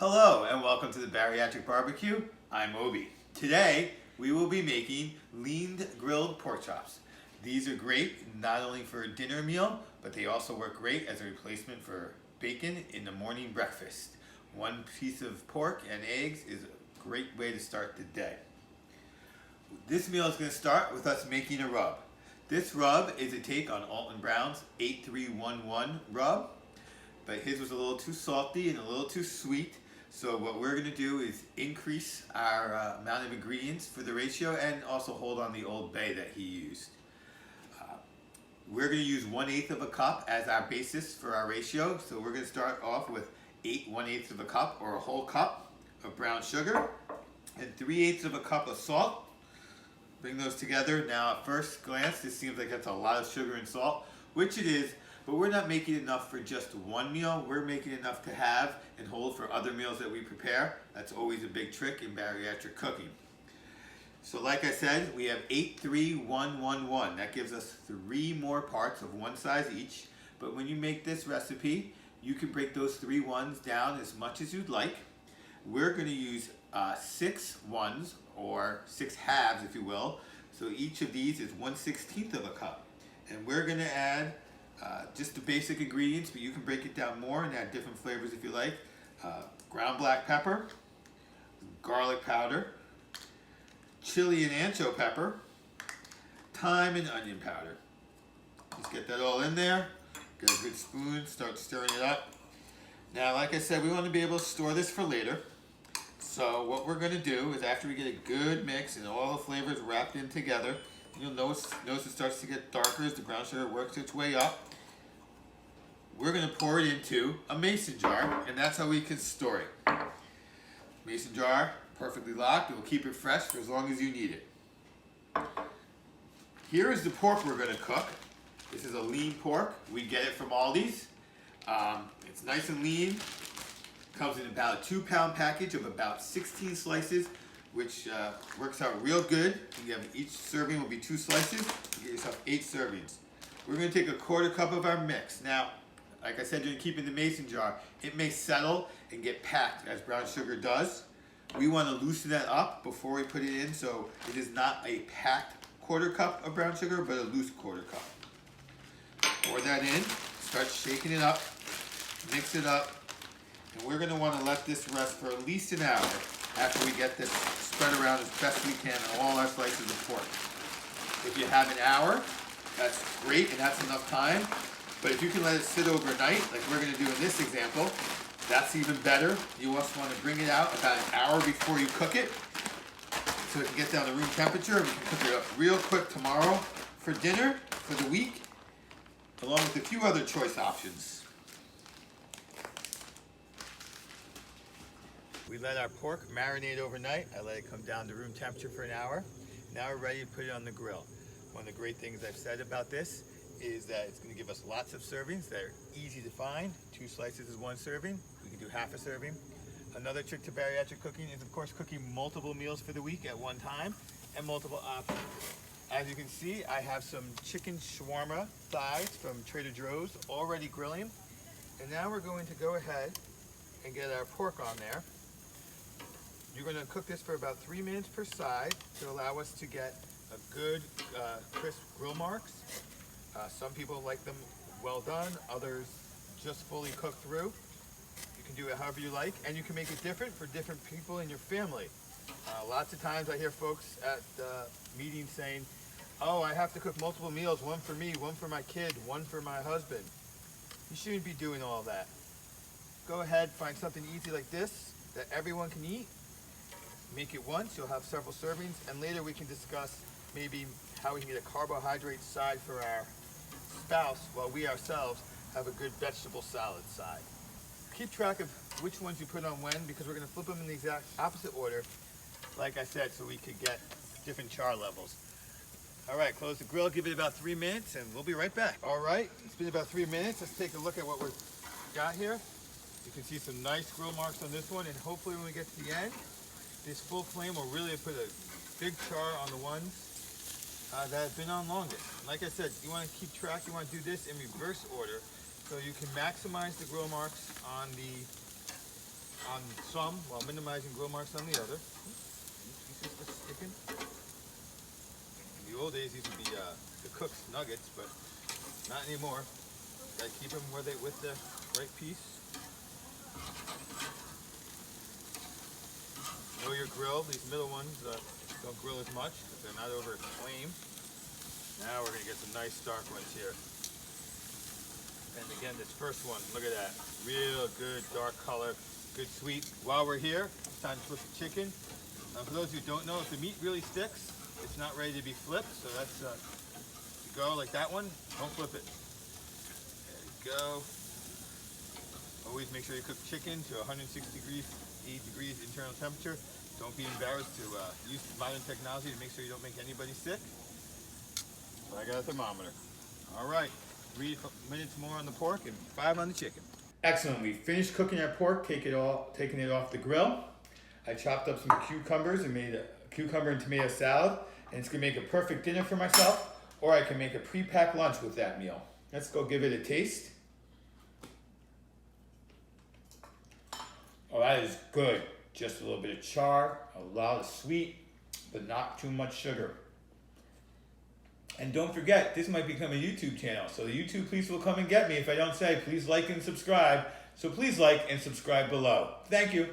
Hello and welcome to the Bariatric Barbecue. I'm Obi. Today we will be making leaned grilled pork chops. These are great not only for a dinner meal, but they also work great as a replacement for bacon in the morning breakfast. One piece of pork and eggs is a great way to start the day. This meal is going to start with us making a rub. This rub is a take on Alton Brown's 8311 rub, but his was a little too salty and a little too sweet. So what we're going to do is increase our amount of ingredients for the ratio and also hold on the Old Bay that he used. We're going to use 1/8 of a cup as our basis for our ratio. So we're going to start off with 1/8 of a cup or a whole cup of brown sugar and 3/8 of a cup of salt. Bring those together. Now at first glance this seems like that's a lot of sugar and salt, which it is, but we're not making enough for just one meal. We're making enough to have and hold for other meals that we prepare. That's always a big trick in bariatric cooking. So like I said, we have 83111. That gives us 3 more parts of one size each. But when you make this recipe, you can break those 3 ones down as much as you'd like. We're going to use 6 ones, or 6 halves if you will. So each of these is 1/16 of a cup. And we're going to add just the basic ingredients, but you can break it down more and add different flavors if you like. Ground black pepper, garlic powder, chili and ancho pepper, thyme and onion powder. Just get that all in there. Get a good spoon, start stirring it up. Now, like I said, we want to be able to store this for later. So what we're going to do is after we get a good mix and all the flavors wrapped in together, you'll notice it starts to get darker as the brown sugar works its way up. We're going to pour it into a mason jar, and that's how we can store it. Mason jar, perfectly locked. It will keep it fresh for as long as you need it. Here is the pork we're going to cook. This is a lean pork. We get it from Aldi's. It's nice and lean. Comes in about a 2-pound package of about 16 slices, which works out real good. You have each serving will be 2 slices. You get yourself 8 servings. We're going to take a 1/4 cup of our mix. Now, like I said, you're going to keep it in the mason jar. It may settle and get packed as brown sugar does. We want to loosen that up before we put it in, so it is not a packed 1/4 cup of brown sugar, but a loose 1/4 cup. Pour that in, start shaking it up, mix it up, and we're going to want to let this rest for at least an hour after we get this spread around as best we can on all our slices of pork. If you have an hour, that's great and that's enough time. But if you can let it sit overnight, like we're going to do in this example, that's even better. You also want to bring it out about an hour before you cook it, so it can get down to room temperature and we can cook it up real quick tomorrow for dinner, for the week, along with a few other choice options. We let our pork marinate overnight. I let it come down to room temperature for an hour. Now we're ready to put it on the grill. One of the great things I've said about this is that it's going to give us lots of servings that are easy to find. 2 slices is 1 serving. We can do half a serving. Another trick to bariatric cooking is, of course, cooking multiple meals for the week at one time and multiple options. As you can see, I have some chicken shawarma thighs from Trader Joe's already grilling. And now we're going to go ahead and get our pork on there. You're going to cook this for about 3 minutes per side to allow us to get a good crisp grill marks. Some people like them well done, others just fully cooked through. You can do it however you like, and you can make it different for different people in your family. Lots of times I hear folks at meetings saying, oh, I have to cook multiple meals, one for me, one for my kid, one for my husband. You shouldn't be doing all that. Go ahead, find something easy like this that everyone can eat. Make it once, you'll have several servings, and later we can discuss maybe how we can get a carbohydrate side for our spouse while we ourselves have a good vegetable salad side. Keep track of which ones you put on when, because we're going to flip them in the exact opposite order, like I said, so we could get different char levels. All right, close the grill, give it about 3 minutes, and we'll be right back. All right, it's been about 3 minutes. Let's take a look at what we've got here. You can see some nice grill marks on this one, and hopefully when we get to the end, this full flame will really put a big char on the ones that have been on longest. Like I said, you want to keep track, you want to do this in reverse order so you can maximize the grill marks on on some while minimizing grill marks on the other. These are sticking. In the old days, these would be the cook's nuggets, but not anymore. Gotta keep them where they with the right piece. Know your grill. These middle ones don't grill as much because they're not over flame. Now we're gonna get some nice dark ones here. And again, this first one, look at that. Real good dark color, good sweet. While we're here, it's time to flip the chicken. For those who don't know, if the meat really sticks, it's not ready to be flipped. So that's to go like that one. Don't flip it. There you go. Always make sure you cook chicken to 160 degrees, 8 degrees internal temperature. Don't be embarrassed to use modern technology to make sure you don't make anybody sick. But I got a thermometer. All right, 3 minutes more on the pork and 5 on the chicken. Excellent. We finished cooking our pork, taking it off the grill. I chopped up some cucumbers and made a cucumber and tomato salad, and it's gonna make a perfect dinner for myself, or I can make a pre-packed lunch with that meal. Let's go give it a taste. Oh, that is good. Just a little bit of char, a lot of sweet, but not too much sugar. And don't forget, this might become a YouTube channel, so the YouTube police will come and get me if I don't say, please like and subscribe. So please like and subscribe below. Thank you.